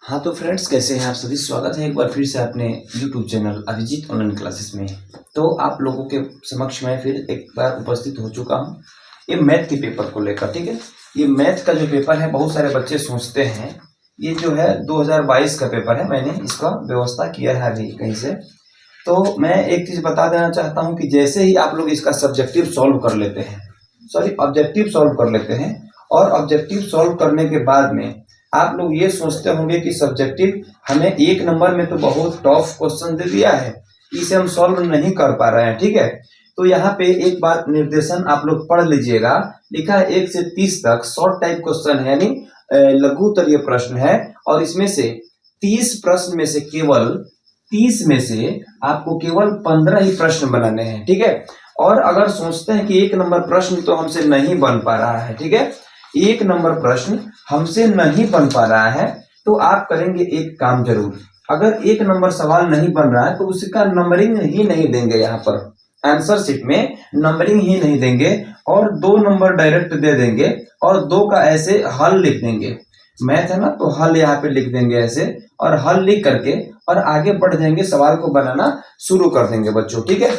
हाँ तो फ्रेंड्स, कैसे हैं आप सभी। स्वागत है एक बार फिर से अपने YouTube channel Abhijeet online classes में। तो आप लोगों के समक्ष मैं फिर एक बार उपस्थित हो चुका हूँ ये मैथ के पेपर को लेकर। ठीक है, ये मैथ का जो पेपर है, बहुत सारे बच्चे सोचते हैं ये जो है 2022 का पेपर है। मैंने इसका व्यवस्था किया है अभी कहीं से। तो मैं एक चीज़ बता देना चाहता हूँ कि जैसे ही आप लोग इसका सब्जेक्टिव सॉल्व कर लेते हैं, सॉरी ऑब्जेक्टिव सॉल्व कर लेते हैं, और ऑब्जेक्टिव सॉल्व करने के बाद में आप लोग ये सोचते होंगे कि सब्जेक्टिव हमें 1 नंबर में तो बहुत टफ क्वेश्चन दे दिया है, इसे हम सॉल्व नहीं कर पा रहे हैं। ठीक है, तो यहाँ पे एक बार निर्देशन आप लोग पढ़ लीजिएगा। लिखा है 1 से 30 तक शॉर्ट टाइप क्वेश्चन है, यानी लघु उत्तरीय प्रश्न है। और इसमें से 30 प्रश्न में से केवल 30 में से आपको केवल 15 ही प्रश्न बनाने हैं। ठीक है, और अगर सोचते हैं कि 1 नंबर प्रश्न तो हमसे नहीं बन पा रहा है, ठीक है, 1 नंबर प्रश्न हमसे नहीं बन पा रहा है, तो आप करेंगे एक काम जरूर। अगर 1 नंबर सवाल नहीं बन रहा है तो उसका नंबरिंग ही नहीं देंगे, यहाँ पर आंसर शीट में नंबरिंग ही नहीं देंगे, और 2 नंबर डायरेक्ट दे देंगे, और 2 का ऐसे हल लिख देंगे। मैथ है ना, तो हल यहाँ पे लिख देंगे ऐसे, और हल लिख करके और आगे बढ़ जाएंगे, सवाल को बनाना शुरू कर देंगे बच्चों। ठीक है,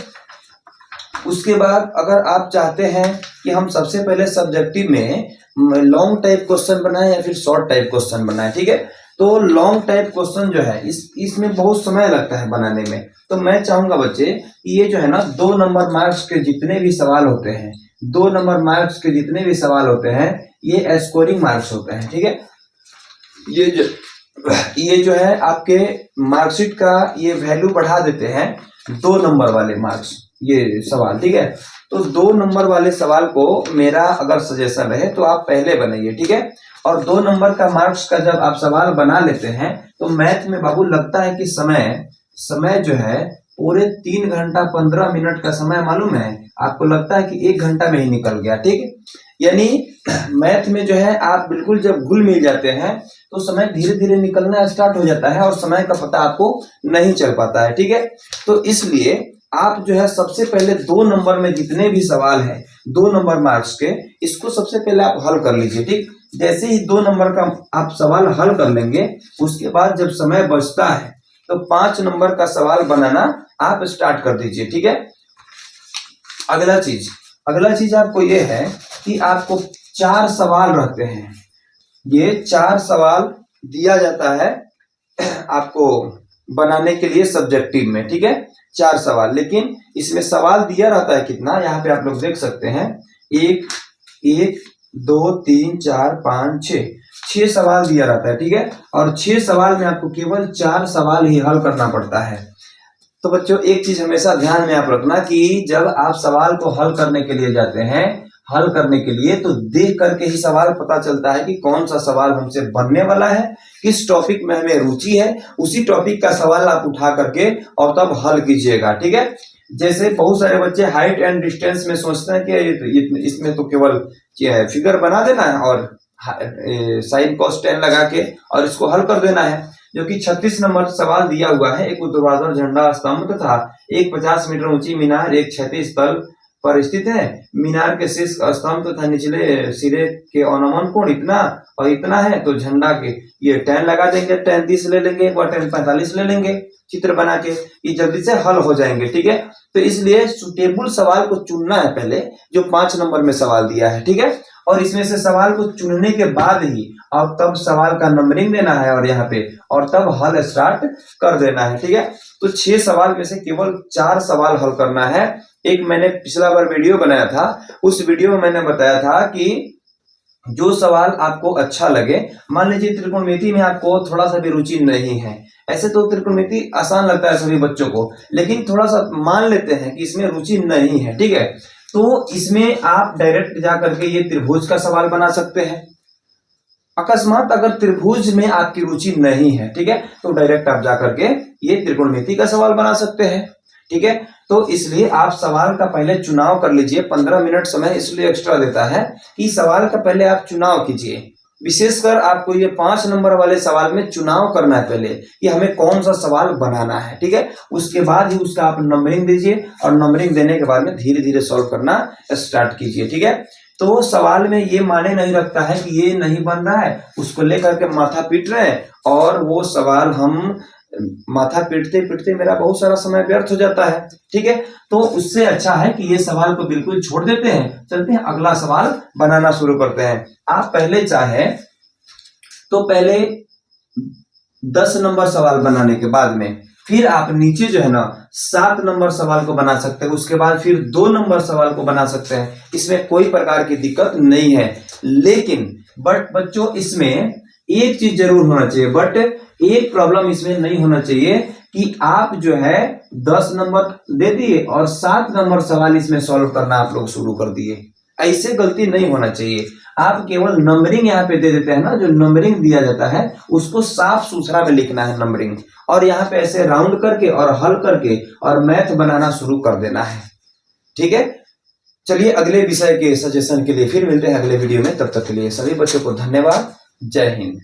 उसके बाद अगर आप चाहते हैं कि हम सबसे पहले सब्जेक्टिव में लॉन्ग टाइप क्वेश्चन बनाएं या फिर शॉर्ट टाइप क्वेश्चन बनाएं, ठीक है, तो लॉन्ग टाइप क्वेश्चन जो है इसमें बहुत समय लगता है बनाने में। तो मैं चाहूंगा बच्चे, ये जो है ना 2 नंबर मार्क्स के जितने भी सवाल होते हैं, 2 नंबर मार्क्स के जितने भी सवाल होते हैं, ये स्कोरिंग मार्क्स होते हैं। ठीक है, ये जो है आपके मार्कशीट का ये वैल्यू बढ़ा देते हैं 2 नंबर वाले मार्क्स, ये सवाल। ठीक है, तो 2 नंबर वाले सवाल को मेरा अगर सजेशन रहे तो आप पहले बनाइए। ठीक है, और 2 नंबर का मार्क्स का जब आप सवाल बना लेते हैं तो मैथ में बाबू लगता है कि समय जो है पूरे 3 घंटा 15 मिनट का समय मालूम है आपको, लगता है कि 1 घंटा में ही निकल गया। ठीक है, यानी मैथ में जो है आप बिल्कुल जब घुल मिल जाते हैं तो समय धीरे धीरे निकलना स्टार्ट हो जाता है और समय का पता आपको नहीं चल पाता है। ठीक है, तो इसलिए आप जो है सबसे पहले 2 नंबर में जितने भी सवाल हैं 2 नंबर मार्क्स के, इसको सबसे पहले आप हल कर लीजिए। ठीक, जैसे ही 2 नंबर का आप सवाल हल कर लेंगे, उसके बाद जब समय बचता है तो 5 नंबर का सवाल बनाना आप स्टार्ट कर दीजिए। ठीक है, अगला चीज आपको ये है कि आपको 4 सवाल रहते हैं। ये 4 सवाल दिया जाता है आपको बनाने के लिए सब्जेक्टिव में। ठीक है, 4 सवाल, लेकिन इसमें सवाल दिया रहता है कितना, यहाँ पे आप लोग देख सकते हैं, 1 2 3 4 5 6 सवाल दिया रहता है। ठीक है, और 6 सवाल में आपको केवल 4 सवाल ही हल करना पड़ता है। तो बच्चों एक चीज हमेशा ध्यान में आप रखना कि जब आप सवाल को हल करने के लिए जाते हैं, हल करने के लिए, तो देख करके ही सवाल पता चलता है कि कौन सा सवाल हमसे बनने वाला है, किस टॉपिक में हमें रुचि है, उसी टॉपिक का सवाल आप उठा करके और तब हल कीजिएगा। ठीक है, जैसे बहुत सारे बच्चे हाइट एंड डिस्टेंस में सोचते हैं कि इसमें तो केवल फिगर बना देना है और साइन cos tan लगा के और इसको हल कर देना है, जो कि 36 नंबर सवाल दिया हुआ है। एक ऊर्ध्वाधर झंडा स्तंभ तथा एक 50 मीटर ऊंची मीनार एक क्षैतिज तल पर स्थित है। मीनार के शीर्ष स्तंभ तथा निचले सिरे के अवनमन कोण इतना और इतना है, तो झंडा के ये tan लगा देंगे, tan 30 ले लेंगे, एक बार tan 45 ले लेंगे, चित्र बना के ये जल्दी से हल हो जाएंगे। ठीक है, तो इसलिए सुटेबल सवाल को चुनना है पहले, जो 5 नंबर में सवाल दिया है। ठीक है, और इसमें से सवाल को चुनने के बाद ही अब तब सवाल का नंबरिंग देना है और यहाँ पे, और तब हल स्टार्ट कर देना है। ठीक है, तो 6 सवाल में से केवल 4 सवाल हल करना है। एक मैंने पिछला बार वीडियो बनाया था, उस वीडियो में मैंने बताया था कि जो सवाल आपको अच्छा लगे, मान लीजिए त्रिकोणमिति में आपको थोड़ा सा भी रुचि नहीं है, ऐसे तो त्रिकोणमिति आसान लगता है सभी बच्चों को, लेकिन थोड़ा सा मान लेते हैं कि इसमें रुचि नहीं है, ठीक है, तो इसमें आप डायरेक्ट जा करके ये त्रिभुज का सवाल बना सकते हैं। अकस्मात अगर त्रिभुज में आपकी रुचि नहीं है, ठीक है, तो डायरेक्ट आप जा करके ये त्रिकोणमिति का सवाल बना सकते हैं। ठीक है, तो इसलिए आप सवाल का पहले चुनाव कर लीजिए। 15 मिनट समय इसलिए एक्स्ट्रा देता है कि सवाल का पहले आप चुनाव कीजिए। विशेषकर आपको ये 5 नंबर वाले सवाल में चुनाव करना है पहले कि हमें कौन सा सवाल बनाना है। ठीक है, उसके बाद ही उसका आप नंबरिंग दीजिए और नंबरिंग देने के बाद में धीरे धीरे सॉल्व करना स्टार्ट कीजिए। ठीक है, तो सवाल में ये माने नहीं रखता है कि ये नहीं बन रहा है, उसको लेकर के माथा पीट रहे हैं, और वो सवाल हम माथा पीटते पीटते मेरा बहुत सारा समय व्यर्थ हो जाता है। ठीक है, तो उससे अच्छा है कि ये सवाल को बिल्कुल छोड़ देते हैं, चलते हैं अगला सवाल बनाना शुरू करते हैं। आप पहले चाहे तो पहले 10 नंबर सवाल बनाने के बाद में फिर आप नीचे जो है ना 7 नंबर सवाल को बना सकते हैं, उसके बाद फिर 2 नंबर सवाल को बना सकते हैं, इसमें कोई प्रकार की दिक्कत नहीं है। लेकिन बच्चों इसमें एक चीज जरूर होना चाहिए, बट एक प्रॉब्लम इसमें नहीं होना चाहिए कि आप जो है 10 नंबर दे दिए और 7 नंबर सवाल इसमें सॉल्व करना आप लोग शुरू कर दिए। ऐसे गलती नहीं होना चाहिए। आप केवल नंबरिंग यहाँ पे दे देते हैं ना, जो नंबरिंग दिया जाता है उसको साफ सुथरा में लिखना है नंबरिंग, और यहाँ पे ऐसे राउंड करके और हल करके और मैथ बनाना शुरू कर देना है। ठीक है, चलिए अगले विषय के सजेशन के लिए फिर मिलते हैं अगले वीडियो में। तब तक के लिए सभी बच्चों को धन्यवाद। जय हिंद।